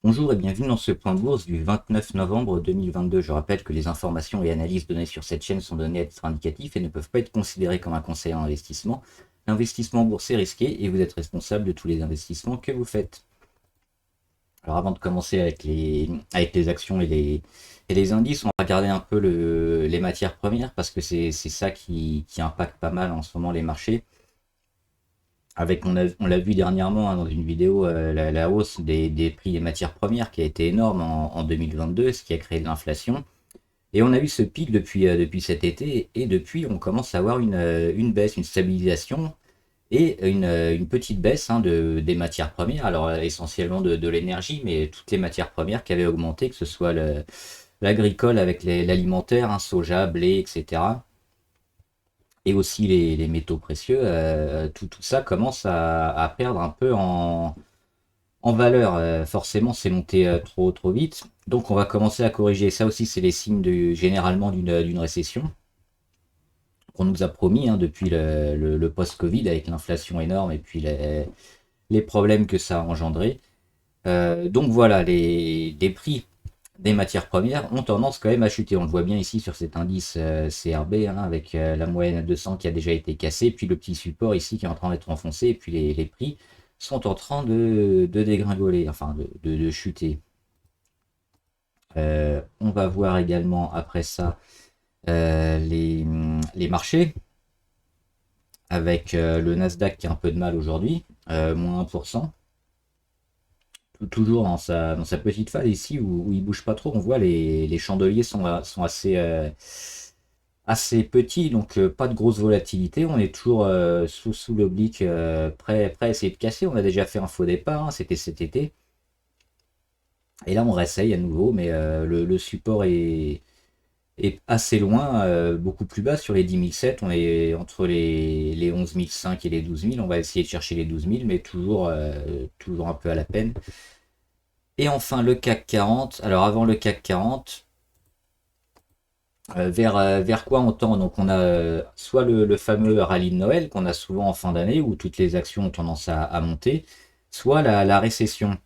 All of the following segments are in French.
Bonjour et bienvenue dans ce point de bourse du 29 novembre 2022. Je rappelle que les informations et analyses données sur cette chaîne sont données à titre indicatif et ne peuvent pas être considérées comme un conseil en investissement. L'investissement boursier est risqué et vous êtes responsable de tous les investissements que vous faites. Alors avant de commencer avec les actions et les indices, on va regarder un peu les matières premières parce que c'est ça qui impacte pas mal en ce moment les marchés. On l'a vu dernièrement, hein, dans une vidéo, la hausse des prix des matières premières qui a été énorme en 2022, ce qui a créé de l'inflation. Et on a eu ce pic depuis cet été, et depuis on commence à avoir une baisse, une stabilisation et une petite baisse, hein, des matières premières, alors essentiellement de l'énergie, mais toutes les matières premières qui avaient augmenté, que ce soit l'agricole avec l'alimentaire, hein, soja, blé, etc. Et aussi les métaux précieux, tout ça commence à perdre un peu en valeur. Forcément, c'est monté trop vite. Donc, on va commencer à corriger. Ça aussi, c'est les signes généralement d'une récession qu'on nous a promis, hein, depuis le post-Covid avec l'inflation énorme et puis les problèmes que ça a engendré. Donc voilà, les prix des matières premières ont tendance quand même à chuter. On le voit bien ici sur cet indice CRB, hein, avec la moyenne à 200 qui a déjà été cassée, puis le petit support ici qui est en train d'être enfoncé, et puis les prix sont en train de dégringoler, enfin de chuter. On va voir également après ça les marchés, avec le Nasdaq qui a un peu de mal aujourd'hui, moins 1%. Toujours dans sa petite phase ici où il bouge pas trop. On voit les chandeliers sont assez petits, donc pas de grosse volatilité. On est toujours sous l'oblique, prêt à essayer de casser. On a déjà fait un faux départ, hein, c'était cet été. Et là, on réessaye à nouveau, mais le support est assez loin, beaucoup plus bas sur les 10 007. On est entre les 11 500 et les 12 000. On va essayer de chercher les 12 000, mais toujours un peu à la peine. Et enfin le CAC 40. Alors avant le CAC 40, vers quoi on tend? Donc on a soit le fameux rallye de Noël qu'on a souvent en fin d'année où toutes les actions ont tendance à monter, soit la récession.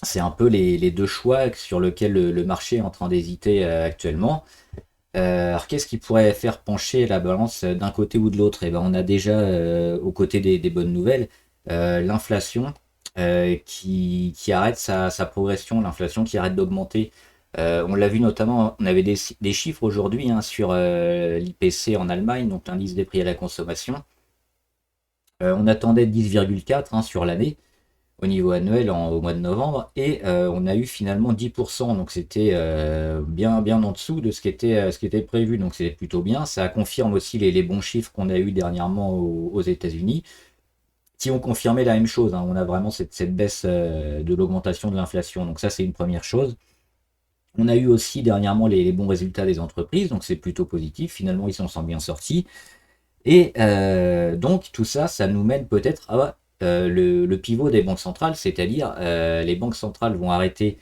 C'est un peu les deux choix sur lesquels le marché est en train d'hésiter actuellement. Alors qu'est-ce qui pourrait faire pencher la balance d'un côté ou de l'autre? Eh ben, on a déjà, aux côtés des bonnes nouvelles, l'inflation qui arrête sa progression, l'inflation qui arrête d'augmenter. On l'a vu notamment, on avait des chiffres aujourd'hui, hein, sur l'IPC en Allemagne, donc l'indice des prix à la consommation. On attendait 10,4, hein, sur l'année au niveau annuel au mois de novembre, et on a eu finalement 10%, donc c'était bien en dessous de ce qui était prévu, donc c'était plutôt bien. Ça confirme aussi les bons chiffres qu'on a eu dernièrement aux États-Unis, qui ont confirmé la même chose, hein. On a vraiment cette baisse de l'augmentation de l'inflation, donc ça c'est une première chose. On a eu aussi dernièrement les bons résultats des entreprises, donc c'est plutôt positif. Finalement, ils s'en sont bien sortis. Et donc tout ça, ça nous mène peut-être à le pivot des banques centrales, c'est-à-dire les banques centrales vont arrêter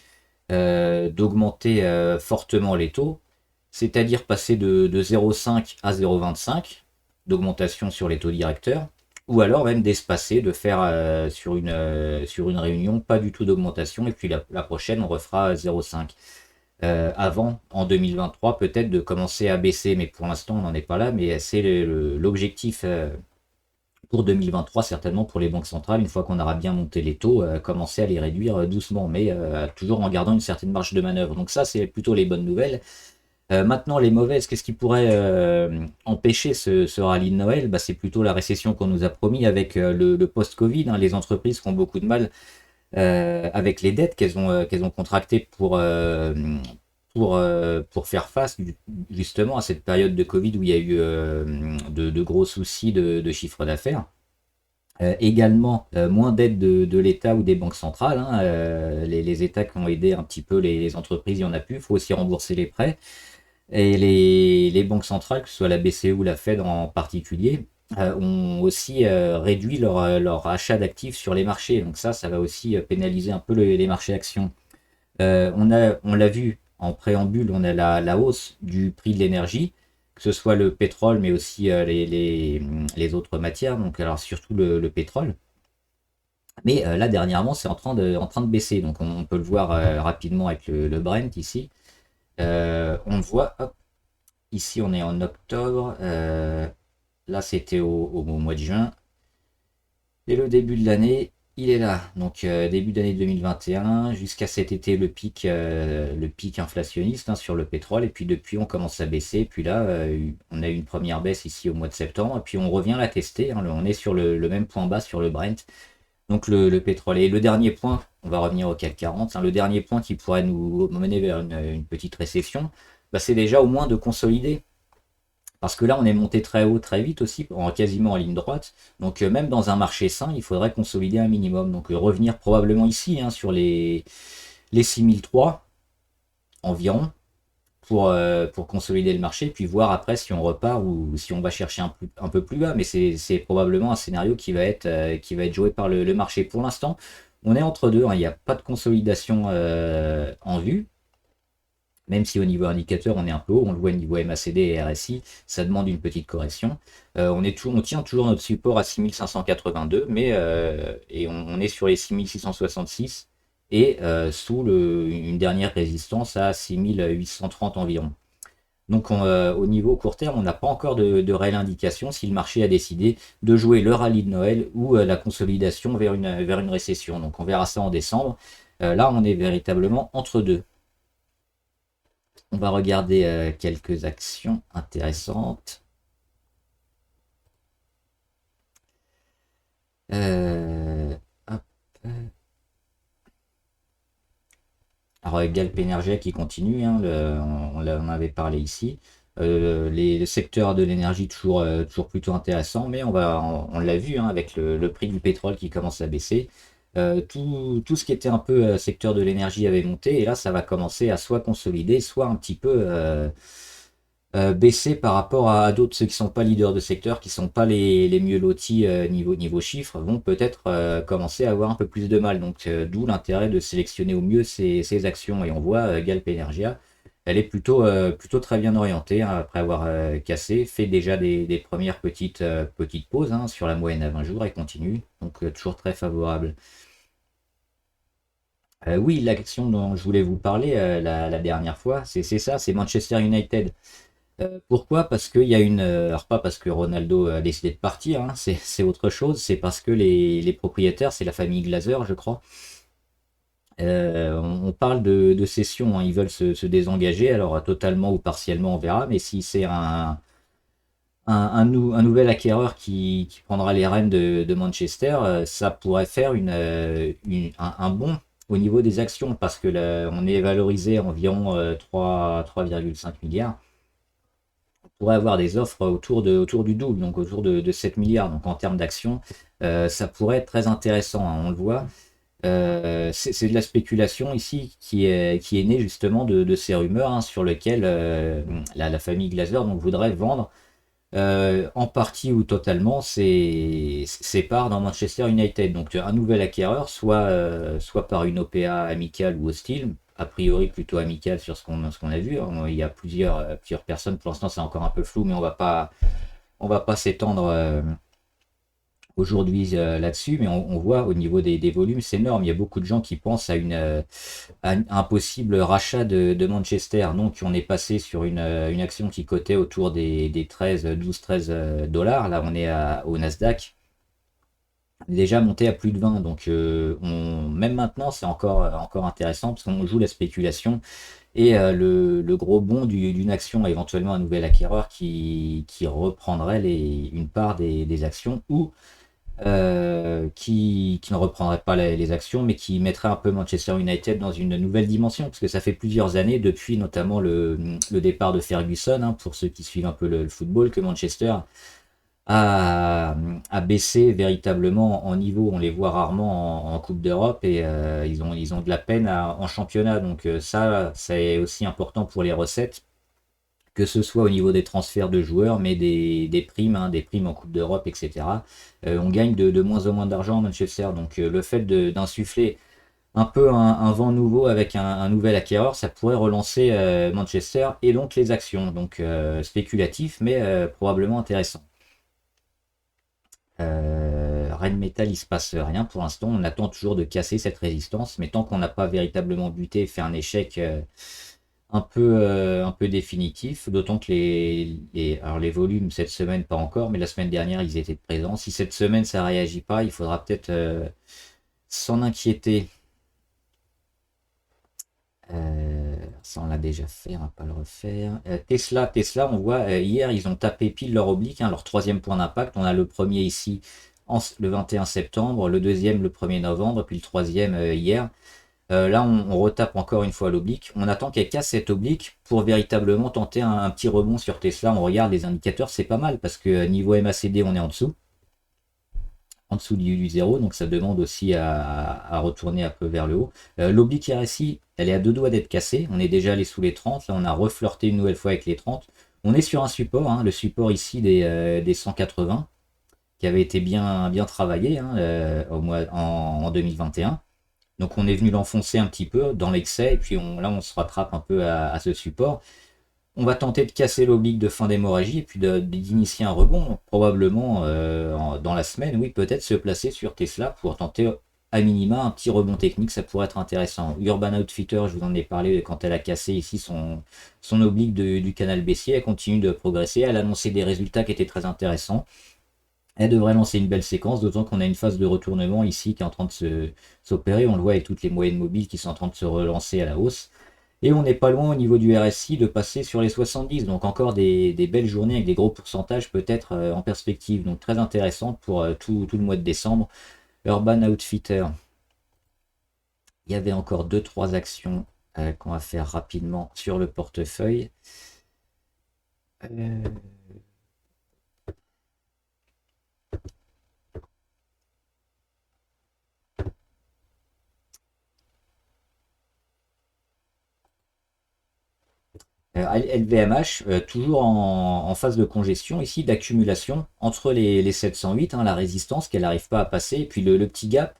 d'augmenter fortement les taux, c'est-à-dire passer de 0,5 à 0,25 d'augmentation sur les taux directeurs, ou alors même d'espacer, de faire sur une réunion pas du tout d'augmentation, et puis la prochaine on refera 0,5. Avant, en 2023, peut-être de commencer à baisser, mais pour l'instant on n'en est pas là, mais c'est l'objectif pour 2023, certainement pour les banques centrales, une fois qu'on aura bien monté les taux, commencer à les réduire doucement, mais toujours en gardant une certaine marge de manœuvre. Donc ça, c'est plutôt les bonnes nouvelles. Maintenant, les mauvaises, qu'est-ce qui pourrait empêcher ce rallye de Noël? Bah, c'est plutôt la récession qu'on nous a promis avec le post-Covid, hein, les entreprises qui ont beaucoup de mal avec les dettes qu'elles ont contractées pour faire face justement à cette période de Covid où il y a eu de gros soucis de chiffre d'affaires. Également, moins d'aide de l'État ou des banques centrales, hein. Les États qui ont aidé un petit peu les entreprises, il y en a plus. Il faut aussi rembourser les prêts. Et les banques centrales, que ce soit la BCE ou la Fed en particulier, ont aussi réduit leur achat d'actifs sur les marchés. Donc ça va aussi pénaliser un peu les marchés actions. On l'a vu en préambule, on a la hausse du prix de l'énergie, que ce soit le pétrole, mais aussi les autres matières, donc alors surtout le pétrole. Mais là, dernièrement, c'est en train de baisser. Donc, on peut le voir rapidement avec le Brent ici. On le voit, hop, ici, on est en octobre. Là, c'était au mois de juin. Et le début de l'année, il est là. Donc, début d'année 2021, jusqu'à cet été, le pic inflationniste hein, sur le pétrole. Et puis, depuis, on commence à baisser. Puis là, on a eu une première baisse ici au mois de septembre. Et puis, on revient la tester. Hein. On est sur le même point bas sur le Brent. Donc le pétrole. Et le dernier point, on va revenir au CAC 40, hein, le dernier point qui pourrait nous mener vers une petite récession, bah, c'est déjà au moins de consolider. Parce que là, on est monté très haut, très vite aussi, quasiment en ligne droite. Donc même dans un marché sain, il faudrait consolider un minimum. Donc revenir probablement ici, hein, sur les 6003 environ, pour consolider le marché, puis voir après si on repart ou si on va chercher un peu plus bas. Mais c'est probablement un scénario qui va être joué par le marché. Pour l'instant, on est entre deux, hein. Il n'y a pas de consolidation en vue, même si au niveau indicateur, on est un peu haut. On le voit au niveau MACD et RSI, ça demande une petite correction. On tient toujours notre support à 6582, et on est sur les 6666 et sous une dernière résistance à 6830 environ. Donc au niveau court terme, on n'a pas encore de réelle indication si le marché a décidé de jouer le rallye de Noël ou la consolidation vers une récession. Donc on verra ça en décembre. Là, on est véritablement entre deux. On va regarder quelques actions intéressantes. Hop. Alors Galp Energia qui continue, hein, on en avait parlé ici. Le secteur de l'énergie toujours plutôt intéressant, mais on l'a vu hein, avec le prix du pétrole qui commence à baisser. Tout ce qui était un peu secteur de l'énergie avait monté, et là ça va commencer à soit consolider, soit un petit peu baisser par rapport à d'autres, ceux qui sont pas leaders de secteur, qui sont pas les mieux lotis niveau chiffres, vont peut-être commencer à avoir un peu plus de mal. Donc d'où l'intérêt de sélectionner au mieux ces actions. Et on voit Galp Energia, elle est plutôt très bien orientée hein, après avoir cassé, fait déjà des premières petites pauses hein, sur la moyenne à 20 jours et continue. Donc toujours très favorable. Oui, l'action dont je voulais vous parler la dernière fois, c'est ça, c'est Manchester United. Pourquoi? Parce qu'il y a alors pas parce que Ronaldo a décidé de partir, hein, c'est autre chose, c'est parce que les propriétaires, c'est la famille Glazer, je crois. On parle de cession, hein, ils veulent se désengager, alors totalement ou partiellement, on verra, mais si c'est un nouvel acquéreur qui prendra les rênes de Manchester, ça pourrait faire un bond au niveau des actions, parce que là, on est valorisé environ 3,5 milliards. On pourrait avoir des offres autour du double, donc autour de 7 milliards. Donc en termes d'actions, ça pourrait être très intéressant, hein, on le voit. C'est de la spéculation ici qui est née justement de ces rumeurs hein, sur lesquelles la famille Glazer donc, voudrait vendre en partie ou totalement ses parts dans Manchester United. Donc un nouvel acquéreur, soit par une OPA amicale ou hostile, a priori plutôt amicale sur ce qu'on a vu. Il y a plusieurs personnes, pour l'instant c'est encore un peu flou, mais on va pas s'étendre aujourd'hui là-dessus, mais on voit au niveau des volumes, c'est énorme. Il y a beaucoup de gens qui pensent à un possible rachat de Manchester. Donc on est passé sur une action qui cotait autour des 12-13 dollars. Là on est au Nasdaq. On est déjà monté à plus de 20. Donc même maintenant c'est encore intéressant parce qu'on joue la spéculation. Et le gros bond d'une action, éventuellement un nouvel acquéreur qui reprendrait une part des actions ou qui ne reprendrait pas les actions, mais qui mettrait un peu Manchester United dans une nouvelle dimension, parce que ça fait plusieurs années, depuis notamment le départ de Ferguson, hein, pour ceux qui suivent un peu le football, que Manchester a baissé véritablement en niveau. On les voit rarement en Coupe d'Europe, et ils ont de la peine en championnat. Donc ça, c'est aussi important pour les recettes, que ce soit au niveau des transferts de joueurs, mais des primes, hein, des primes en Coupe d'Europe, etc. On gagne de moins en moins d'argent à Manchester. Donc le fait d'insuffler un peu un vent nouveau avec un nouvel acquéreur, ça pourrait relancer Manchester et donc les actions. Donc spéculatif, mais probablement intéressant. Rheinmetall, il se passe rien pour l'instant. On attend toujours de casser cette résistance, mais tant qu'on n'a pas véritablement buté et fait un échec un peu définitif, d'autant que alors les volumes cette semaine pas encore, mais la semaine dernière ils étaient présents. Si cette semaine ça réagit pas, il faudra peut-être s'en inquiéter. Ça on l'a déjà fait, on va pas le refaire. Tesla, on voit hier ils ont tapé pile leur oblique, hein, leur troisième point d'impact. On a le premier ici le 21 septembre, le deuxième le 1er novembre, puis le troisième hier. Là, on retape encore une fois l'oblique. On attend qu'elle casse cette oblique pour véritablement tenter un petit rebond sur Tesla. On regarde les indicateurs, c'est pas mal parce que niveau MACD, on est en dessous du zéro, donc ça demande aussi à retourner un peu vers le haut. L'oblique RSI, elle est à deux doigts d'être cassée. On est déjà allé sous les 30. Là, on a reflirté une nouvelle fois avec les 30. On est sur un support, hein, le support ici des 180, qui avait été bien travaillé, hein, en 2021. Donc on est venu l'enfoncer un petit peu dans l'excès et puis là on se rattrape un peu à ce support. On va tenter de casser l'oblique de fin d'hémorragie et puis d'initier un rebond. Donc, probablement dans la semaine, oui, peut-être se placer sur Tesla pour tenter à minima un petit rebond technique, ça pourrait être intéressant. Urban Outfitter, je vous en ai parlé quand elle a cassé ici son oblique du canal baissier, elle continue de progresser, elle a annoncé des résultats qui étaient très intéressants. Elle devrait lancer une belle séquence, d'autant qu'on a une phase de retournement ici qui est en train de s'opérer. On le voit avec toutes les moyennes mobiles qui sont en train de se relancer à la hausse. Et on n'est pas loin au niveau du RSI de passer sur les 70. Donc encore des belles journées avec des gros pourcentages peut-être en perspective. Donc très intéressante pour tout le mois de décembre. Urban Outfitter. Il y avait encore 2-3 actions qu'on va faire rapidement sur le portefeuille. LVMH, toujours en phase de congestion, ici d'accumulation entre les 708, hein, la résistance qu'elle n'arrive pas à passer, et puis le petit gap.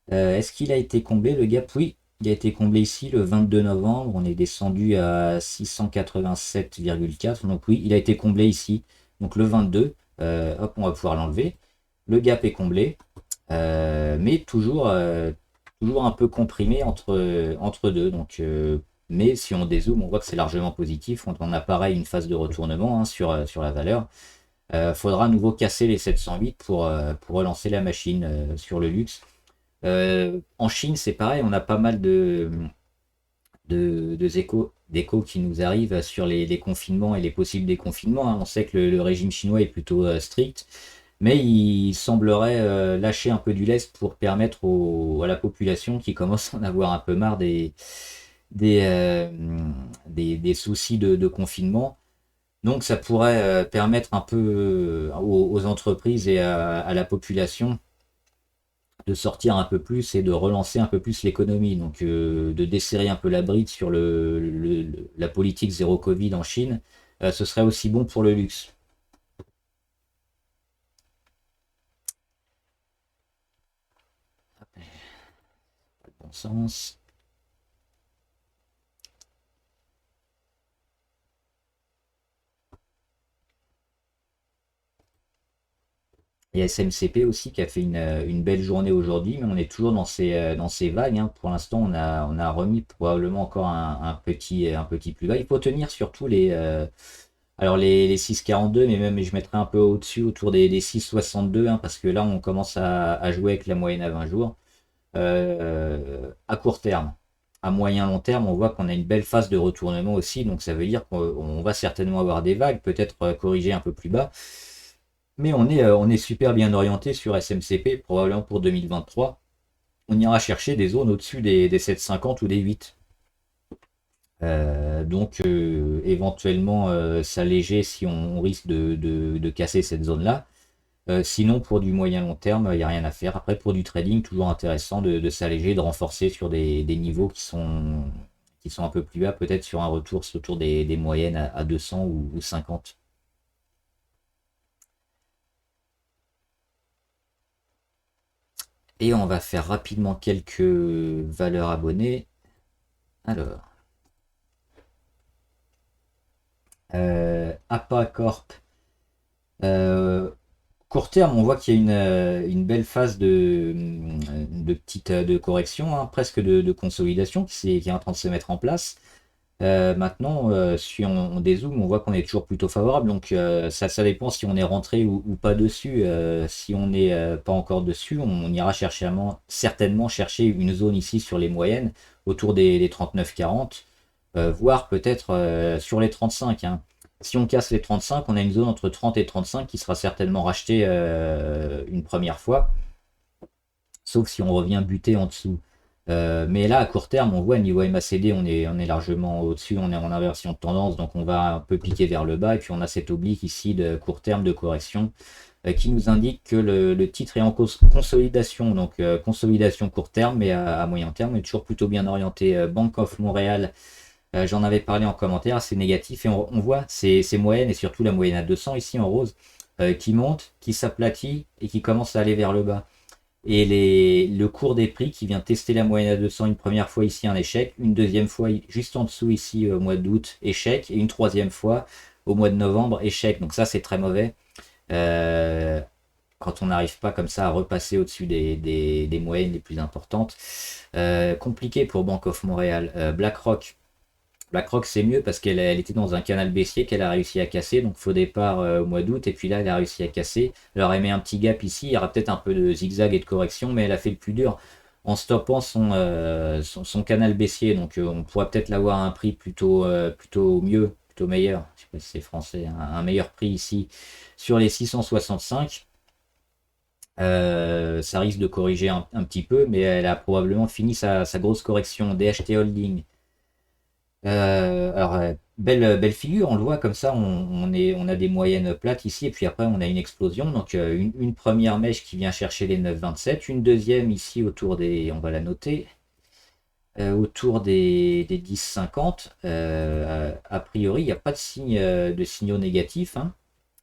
Est-ce qu'il a été comblé le gap? Oui, il a été comblé ici le 22 novembre, on est descendu à 687,4, donc oui, il a été comblé ici, donc le 22, hop, on va pouvoir l'enlever. Le gap est comblé, mais toujours un peu comprimé entre deux, donc mais si on dézoome, on voit que c'est largement positif. On a pareil une phase de retournement, hein, sur la valeur. Faudra à nouveau casser les 708 pour relancer la machine sur le luxe. En Chine, c'est pareil, on a pas mal d'échos qui nous arrivent sur les confinements et les possibles déconfinements, hein. On sait que le régime chinois est plutôt strict, mais il semblerait lâcher un peu du lest pour permettre à la population qui commence à en avoir un peu marre des, euh, des soucis de confinement. Donc ça pourrait permettre un peu aux entreprises et à la population de sortir un peu plus et de relancer un peu plus l'économie. Donc de desserrer un peu la bride sur la politique zéro Covid en Chine, ce serait aussi bon pour le luxe. Bon sens. Il y a SMCP aussi qui a fait une belle journée aujourd'hui, mais on est toujours dans ces vagues, hein. Pour l'instant, on a remis probablement encore un petit plus bas. Il faut tenir surtout alors les 6,42, mais même je mettrais un peu au-dessus, autour des 6,62, hein, parce que là, on commence à jouer avec la moyenne à 20 jours. À court terme. À moyen long terme, on voit qu'on a une belle phase de retournement aussi, donc ça veut dire qu'on va certainement avoir des vagues, peut-être corriger un peu plus bas. Mais on est super bien orienté sur SMCP, probablement pour 2023. On ira chercher des zones au-dessus des 7,50 ou des 8. Donc éventuellement s'alléger si on risque de casser cette zone-là. Sinon, pour du moyen long terme, il n'y a rien à faire. Après, pour du trading, toujours intéressant de s'alléger, de renforcer sur des niveaux qui sont un peu plus bas, peut-être sur un retour autour des moyennes à 200 ou 50. Et on va faire rapidement quelques valeurs abonnées. Alors, APA Corp. Court terme, on voit qu'il y a une belle phase de correction, hein, presque de consolidation qui est en train de se mettre en place. Maintenant, si on dézoome, on voit qu'on est toujours plutôt favorable. Donc ça dépend si on est rentré ou pas dessus. Si on n'est pas encore dessus, on ira certainement chercher une zone ici sur les moyennes, autour des 39-40, voire peut-être sur les 35, hein. Si on casse les 35, on a une zone entre 30 et 35 qui sera certainement rachetée une première fois, sauf si on revient buter en dessous. Mais là, à court terme, on voit niveau MACD, on est largement au-dessus, on est en inversion de tendance, donc on va un peu piquer vers le bas, et puis on a cette oblique ici de court terme de correction qui nous indique que le titre est en consolidation, donc consolidation court terme, mais à moyen terme, on est toujours plutôt bien orienté. Bank of Montréal, j'en avais parlé en commentaire, c'est négatif, et on voit ces moyennes, et surtout la moyenne à 200 ici en rose, qui monte, qui s'aplatit, et qui commence à aller vers le bas. Et le cours des prix qui vient tester la moyenne à 200 une première fois ici, un échec, une deuxième fois juste en dessous ici au mois d'août, échec, et une troisième fois au mois de novembre, échec. Donc ça c'est très mauvais. Euh, Quand on n'arrive pas comme ça à repasser au-dessus des moyennes les plus importantes. Compliqué pour Bank of Montréal. BlackRock. BlackRock c'est mieux parce qu'elle était dans un canal baissier qu'elle a réussi à casser, donc faux départ au mois d'août, et puis là elle a réussi à casser. Alors elle met un petit gap ici, il y aura peut-être un peu de zigzag et de correction, mais elle a fait le plus dur en stoppant son canal baissier, donc on pourrait peut-être l'avoir à un prix plutôt mieux, plutôt meilleur, je sais pas si c'est français, un meilleur prix ici sur les 665. Ça risque de corriger un petit peu, mais elle a probablement fini sa grosse correction. DHT Holding. Alors, belle figure, on le voit comme ça, on a des moyennes plates ici, et puis après on a une explosion. Donc une première mèche qui vient chercher les 9,27, une deuxième ici autour des, on va la noter, autour des 10,50. A priori, il n'y a pas de signaux négatifs, hein.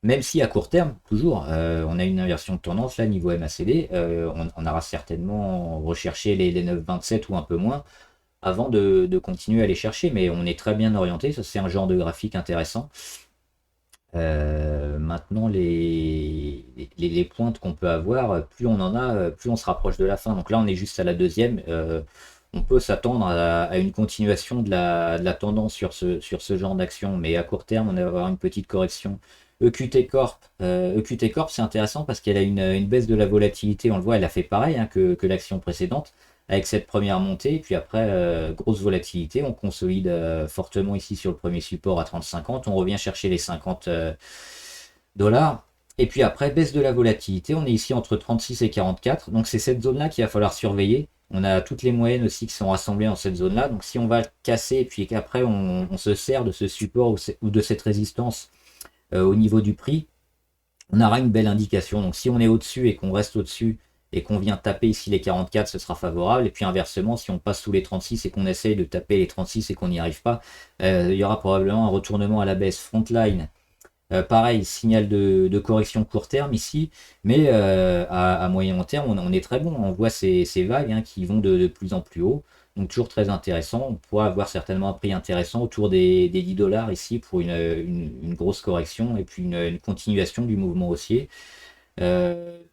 Même si à court terme, toujours, on a une inversion de tendance là niveau MACD, on aura certainement recherché les 9,27 ou un peu moins avant de continuer à les chercher, mais on est très bien orienté, ça c'est un genre de graphique intéressant. Maintenant, les pointes qu'on peut avoir, plus on en a, plus on se rapproche de la fin. Donc là, on est juste à la deuxième. On peut s'attendre à une continuation de la tendance sur ce genre d'action, mais à court terme, on va avoir une petite correction. EQT Corp, EQT Corp, c'est intéressant parce qu'elle a une baisse de la volatilité. On le voit, elle a fait pareil, hein, que l'action précédente avec cette première montée, et puis après, grosse volatilité, on consolide fortement ici sur le premier support à 30,50, on revient chercher les 50 dollars, et puis après, baisse de la volatilité, on est ici entre 36 et 44, donc c'est cette zone-là qu'il va falloir surveiller. On a toutes les moyennes aussi qui sont rassemblées dans cette zone-là, donc si on va casser, et puis qu'après on se sert de ce support ou de cette résistance au niveau du prix, on aura une belle indication. Donc si on est au-dessus et qu'on reste au-dessus, et qu'on vient taper ici les 44, ce sera favorable. Et puis inversement, si on passe sous les 36 et qu'on essaye de taper les 36 et qu'on n'y arrive pas, il y aura probablement un retournement à la baisse. Frontline, pareil, signal de correction court terme ici, mais à moyen long terme, on est très bon. On voit ces vagues, hein, qui vont de plus en plus haut. Donc toujours très intéressant. On pourra avoir certainement un prix intéressant autour des 10 dollars ici pour une grosse correction et puis une continuation du mouvement haussier.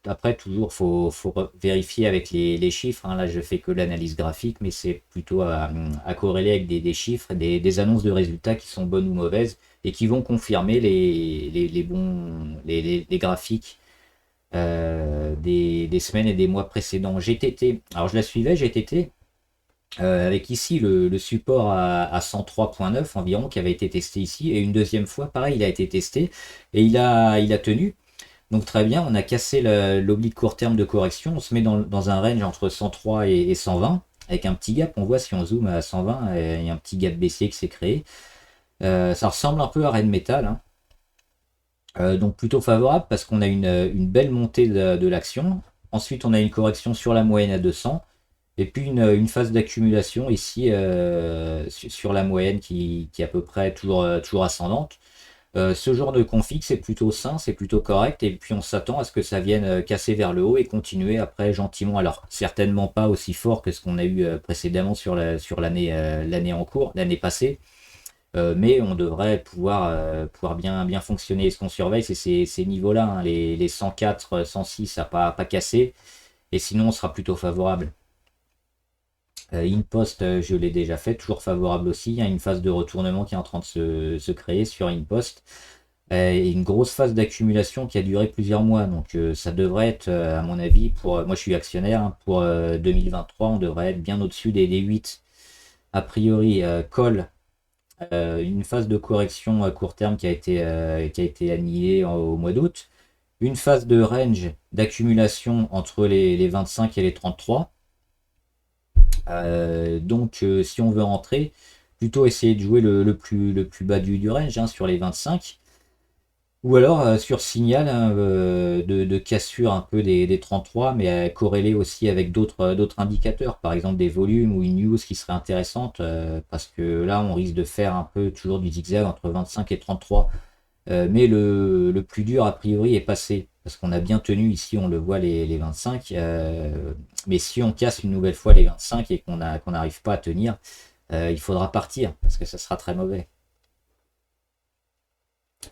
Après, toujours, faut vérifier avec les chiffres, hein. Là, je fais que l'analyse graphique, mais c'est plutôt à corréler avec des chiffres, des annonces de résultats qui sont bonnes ou mauvaises et qui vont confirmer les graphiques des semaines et des mois précédents. GTT, alors je la suivais, GTT, avec ici le support à 103,9 environ qui avait été testé ici, et une deuxième fois, pareil, il a été testé et il a tenu. Donc très bien, on a cassé l'oblique court terme de correction, on se met dans un range entre 103 et 120, avec un petit gap, on voit si on zoome à 120, il y a un petit gap baissier qui s'est créé. Ça ressemble un peu à Red Metal, hein. Donc plutôt favorable parce qu'on a une belle montée de l'action. Ensuite, on a une correction sur la moyenne à 200, et puis une phase d'accumulation ici sur la moyenne qui est à peu près toujours ascendante. Ce genre de config, c'est plutôt sain, c'est plutôt correct, et puis on s'attend à ce que ça vienne casser vers le haut et continuer après gentiment. Alors certainement pas aussi fort que ce qu'on a eu précédemment sur l'année en cours, l'année passée, mais on devrait pouvoir bien fonctionner. Et ce qu'on surveille, c'est ces niveaux-là, hein, les 104, 106 à pas casser, et sinon on sera plutôt favorable. InPost, je l'ai déjà fait, toujours favorable aussi. Il y a une phase de retournement qui est en train de se créer sur InPost. Et une grosse phase d'accumulation qui a duré plusieurs mois. Donc ça devrait être, à mon avis, moi je suis actionnaire, hein, pour 2023, on devrait être bien au-dessus des 8. A priori, call, une phase de correction à court terme qui a été annihilée au mois d'août. Une phase de range d'accumulation entre les 25 et les 33. Donc si on veut rentrer, plutôt essayer de jouer le plus bas du range, hein, sur les 25. Ou alors sur signal, hein, de cassure un peu des 33, mais corrélé aussi avec d'autres indicateurs, par exemple des volumes ou une news qui serait intéressante, parce que là on risque de faire un peu toujours du zigzag entre 25 et 33. Mais le plus dur a priori est passé, parce qu'on a bien tenu ici, on le voit, les 25, mais si on casse une nouvelle fois les 25 et qu'on n'arrive pas à tenir, il faudra partir, parce que ça sera très mauvais.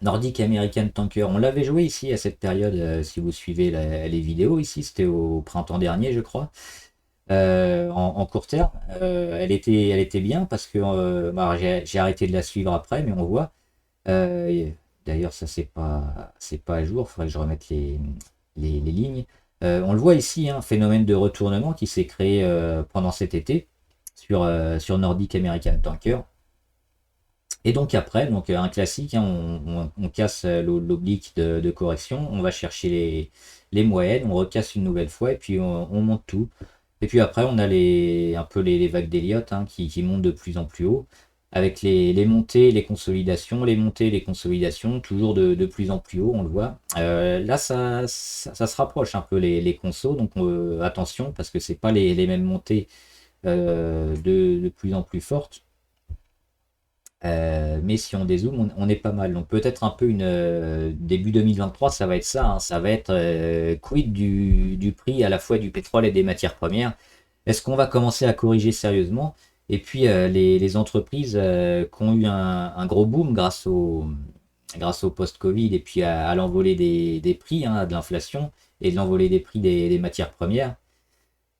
Nordic American Tanker, on l'avait joué ici à cette période, si vous suivez les vidéos ici, c'était au printemps dernier je crois, en court terme. Elle était bien parce que bah, j'ai arrêté de la suivre après, mais on voit. D'ailleurs ça c'est pas à jour, il faudrait que je remette les lignes. On le voit ici, hein, phénomène de retournement qui s'est créé pendant cet été sur Nordic American Tanker. Et donc après, un classique, hein, on casse l'oblique de correction, on va chercher les moyennes, on recasse une nouvelle fois et puis on monte tout. Et puis après, on a un peu les vagues d'Elliott, hein, qui montent de plus en plus haut, avec les montées, les consolidations, les montées, les consolidations, toujours de plus en plus haut, on le voit. Là, ça se rapproche un peu les consos, donc attention, parce que c'est pas les mêmes montées de plus en plus fortes. Mais si on dézoome, on est pas mal. Donc peut-être un peu début 2023, ça va être ça, hein. Ça va être quid du prix à la fois du pétrole et des matières premières. Est-ce qu'on va commencer à corriger sérieusement? Et puis les entreprises qui ont eu un gros boom grâce au post-Covid et puis à l'envolée des prix, hein, de l'inflation et de l'envolée des prix des matières premières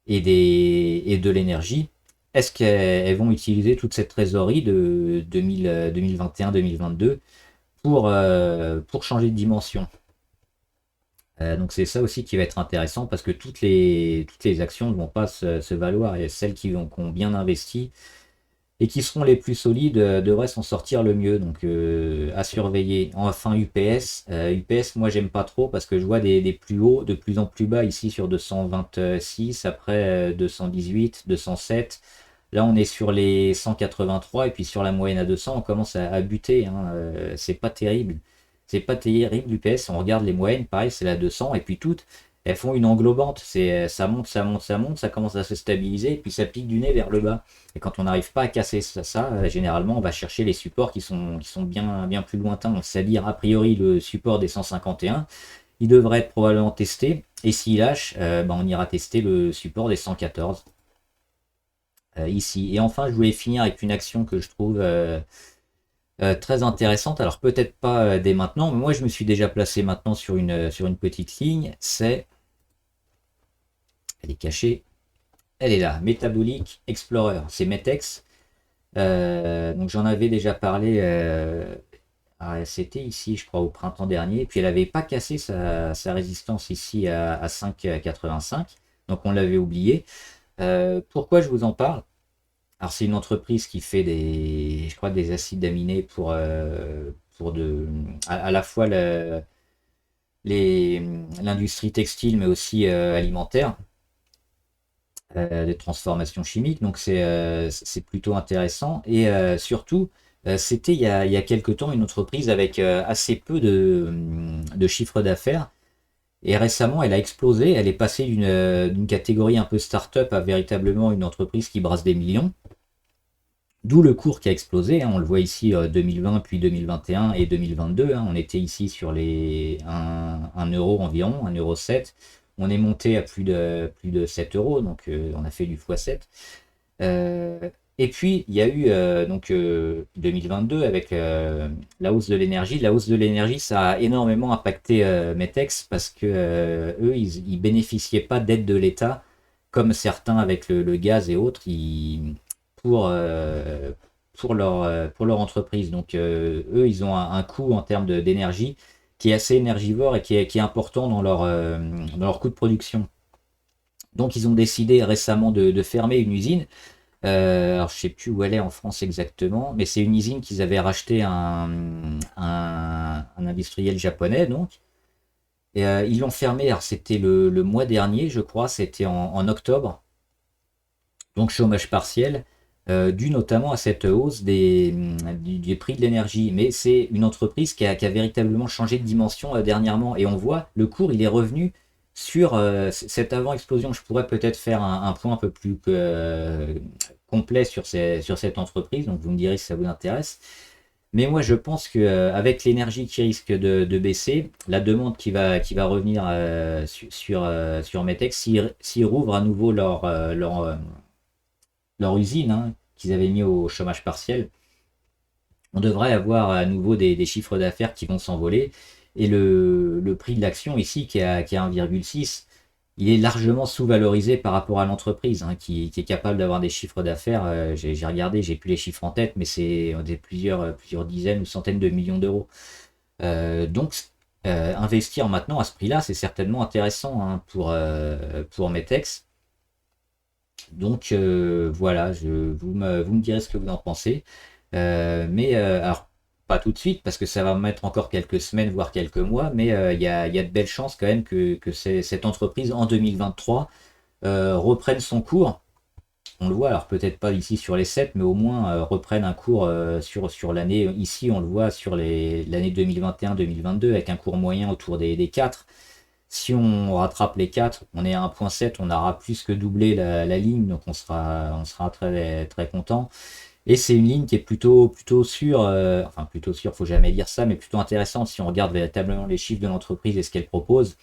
et de l'énergie. Est-ce qu'elles vont utiliser toute cette trésorerie de 2021-2022 pour changer de dimension? Donc c'est ça aussi qui va être intéressant parce que toutes les actions ne vont pas se valoir, et celles qui ont bien investi et qui seront les plus solides devraient s'en sortir le mieux. Donc à surveiller. Enfin UPS. UPS, moi j'aime pas trop parce que je vois des plus hauts de plus en plus bas ici sur 226, après 218, 207. Là on est sur les 183 et puis sur la moyenne à 200 on commence à buter, hein. C'est pas terrible. C'est pas terrible l'UPS. On regarde les moyennes, pareil c'est la 200 et puis toutes elles font une englobante. Ça monte, ça monte, ça monte, ça commence à se stabiliser et puis ça pique du nez vers le bas. Et quand on n'arrive pas à casser ça, généralement on va chercher les supports qui sont bien plus lointains. C'est-à-dire a priori le support des 151, il devrait être probablement testé. Et s'il lâche, on ira tester le support des 114 ici. Et enfin je voulais finir avec une action que je trouve très intéressante. Alors peut-être pas dès maintenant, mais moi je me suis déjà placé maintenant sur une petite ligne. Elle est cachée. Elle est là, Metabolic Explorer, c'est Metex. Donc j'en avais déjà parlé, c'était ici je crois au printemps dernier, puis elle n'avait pas cassé sa résistance ici à 5,85, donc on l'avait oublié. Pourquoi je vous en parle? Alors c'est une entreprise qui fait je crois des acides aminés à la fois l'industrie textile mais aussi alimentaire, des transformations chimiques, donc c'est plutôt intéressant. Et surtout, c'était il y a quelque temps une entreprise avec assez peu de chiffre d'affaires. Et récemment, elle a explosé. Elle est passée d'une catégorie un peu start-up à véritablement une entreprise qui brasse des millions. D'où le cours qui a explosé, hein. On le voit ici 2020, puis 2021 et 2022. Hein. On était ici sur les 1 euro environ, 1,07 €. On est monté à plus de 7 euros, donc on a fait du x7. Et puis, il y a eu 2022 avec la hausse de l'énergie. La hausse de l'énergie, ça a énormément impacté Metex parce que eux, ils bénéficiaient pas d'aide de l'État comme certains avec le gaz et autres pour, euh, pour leur entreprise. Donc, eux, ils ont un coût en termes d'énergie qui est assez énergivore et qui est important dans leur coût de production. Donc, ils ont décidé récemment de fermer une usine. Alors je sais plus où elle est en France exactement, mais c'est une usine qu'ils avaient racheté un industriel japonais donc. Et ils l'ont fermé, alors c'était le mois dernier je crois, c'était en octobre, donc chômage partiel, dû notamment à cette hausse des prix de l'énergie. Mais c'est une entreprise qui a véritablement changé de dimension dernièrement, et on voit le cours il est revenu sur cette avant-explosion. Je pourrais peut-être faire un point un peu plus complet sur cette entreprise, donc vous me direz si ça vous intéresse. Mais moi je pense qu'avec l'énergie qui risque de baisser, la demande qui va revenir sur Metex, s'ils rouvrent à nouveau leur usine qu'ils avaient mis au chômage partiel, on devrait avoir à nouveau des chiffres d'affaires qui vont s'envoler. Et le prix de l'action ici, qui est à 1,6, il est largement sous-valorisé par rapport à l'entreprise qui est capable d'avoir des chiffres d'affaires. J'ai regardé, j'ai plus les chiffres en tête, mais c'est plusieurs dizaines ou centaines de millions d'euros. Donc, investir maintenant à ce prix-là, c'est certainement intéressant pour Metex. Donc voilà, vous me direz ce que vous en pensez. Mais alors, pas tout de suite, parce que ça va mettre encore quelques semaines, voire quelques mois, mais il y a de belles chances quand même que cette entreprise, en 2023, reprenne son cours. On le voit, alors peut-être pas ici sur les 7, mais au moins reprenne un cours sur l'année. Ici, on le voit sur l'année 2021-2022, avec un cours moyen autour des 4. Si on rattrape les 4, on est à 1,7, on aura plus que doublé la ligne, donc on sera très, très content. Et c'est une ligne qui est plutôt sûre, enfin plutôt sûre, faut jamais dire ça, mais plutôt intéressante si on regarde véritablement les chiffres de l'entreprise et ce qu'elle propose.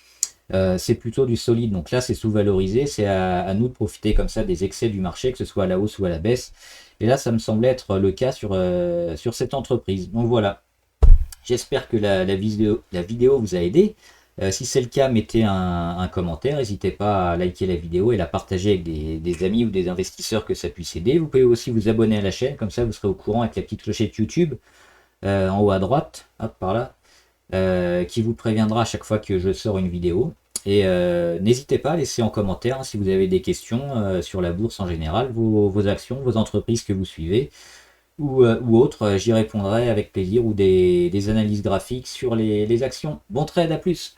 C'est plutôt du solide, donc là c'est sous-valorisé, c'est à nous de profiter comme ça des excès du marché, que ce soit à la hausse ou à la baisse. Et là ça me semble être le cas sur cette entreprise. Donc voilà, j'espère que la vidéo vous a aidé. Si c'est le cas, mettez un commentaire, n'hésitez pas à liker la vidéo et la partager avec des amis ou des investisseurs que ça puisse aider. Vous pouvez aussi vous abonner à la chaîne, comme ça vous serez au courant avec la petite clochette YouTube en haut à droite, hop, par là, qui vous préviendra à chaque fois que je sors une vidéo. Et n'hésitez pas à laisser en commentaire si vous avez des questions sur la bourse en général, vos actions, vos entreprises que vous suivez ou autres. J'y répondrai avec plaisir, ou des analyses graphiques sur les actions. Bon trade, à plus!